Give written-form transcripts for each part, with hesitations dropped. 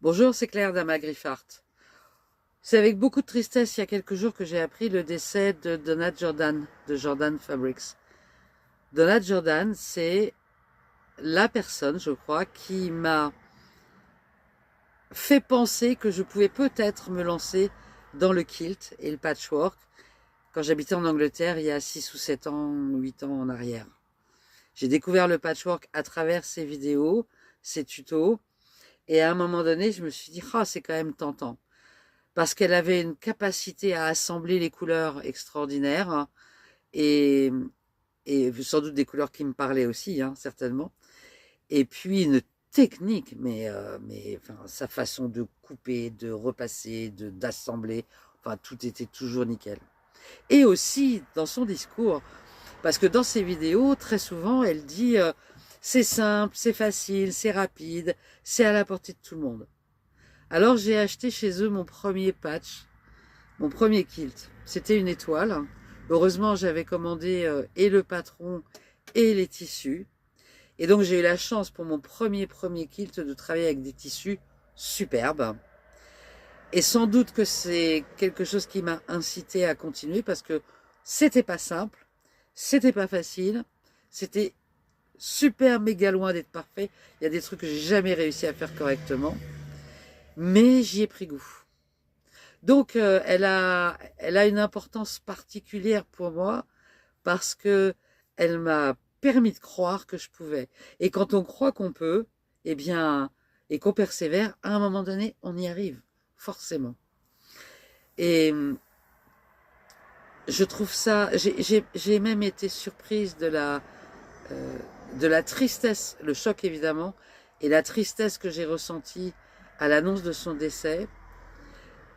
Bonjour, c'est Claire d'Ama-Griffart. C'est avec beaucoup de tristesse il y a quelques jours que j'ai appris le décès de Donat Jordan, de Jordan Fabrics. Donat Jordan, c'est la personne, je crois, qui m'a fait penser que je pouvais peut-être me lancer dans le kilt et le patchwork quand j'habitais en Angleterre il y a 6 ou 7 ans, 8 ans en arrière. J'ai découvert le patchwork à travers ses vidéos, ses tutos, et à un moment donné, je me suis dit, ah, c'est quand même tentant. Parce qu'elle avait une capacité à assembler les couleurs extraordinaires et, et sans doute des couleurs qui me parlaient aussi, hein, certainement. Et puis une technique, mais enfin, sa façon de couper, de repasser, d'assembler, enfin tout était toujours nickel. Et aussi dans son discours, parce que dans ses vidéos, très souvent, elle dit c'est simple, c'est facile, c'est rapide, c'est à la portée de tout le monde. Alors j'ai acheté chez eux mon premier patch, mon premier kilt. C'était une étoile. Heureusement, j'avais commandé et le patron et les tissus. Et donc j'ai eu la chance pour mon premier kilt de travailler avec des tissus superbes. Et sans doute que c'est quelque chose qui m'a incité à continuer parce que c'était pas simple, c'était pas facile, c'était super méga loin d'être parfait. Il y a des trucs que j'ai jamais réussi à faire correctement, mais j'y ai pris goût. Donc elle a une importance particulière pour moi parce que elle m'a permis de croire que je pouvais. Et quand on croit qu'on peut, eh bien, et qu'on persévère, à un moment donné, on y arrive, forcément. Et je trouve ça, j'ai même été surprise euh, de la tristesse, le choc évidemment, et la tristesse que j'ai ressentie à l'annonce de son décès.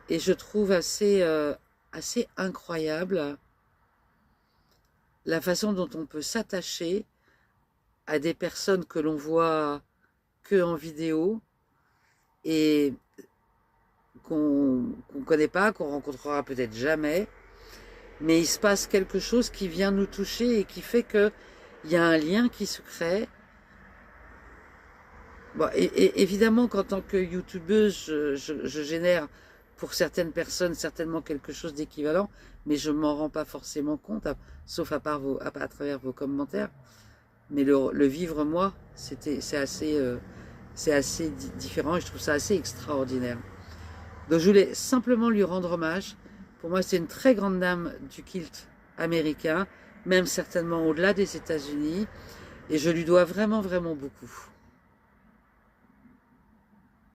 Et je trouve assez incroyable la façon dont on peut s'attacher à des personnes que l'on voit que en vidéo et qu'on connaît pas, qu'on rencontrera peut-être jamais, mais il se passe quelque chose qui vient nous toucher et qui fait que il y a un lien qui se crée. Bon, et évidemment qu'en tant que youtubeuse, je génère pour certaines personnes certainement quelque chose d'équivalent, mais je m'en rends pas forcément compte, sauf à travers vos commentaires. Mais le vivre moi, c'est assez différent et je trouve ça assez extraordinaire. Donc je voulais simplement lui rendre hommage. Pour moi, c'est une très grande dame du kilt américain, même certainement au-delà des États-Unis, et je lui dois vraiment, vraiment beaucoup.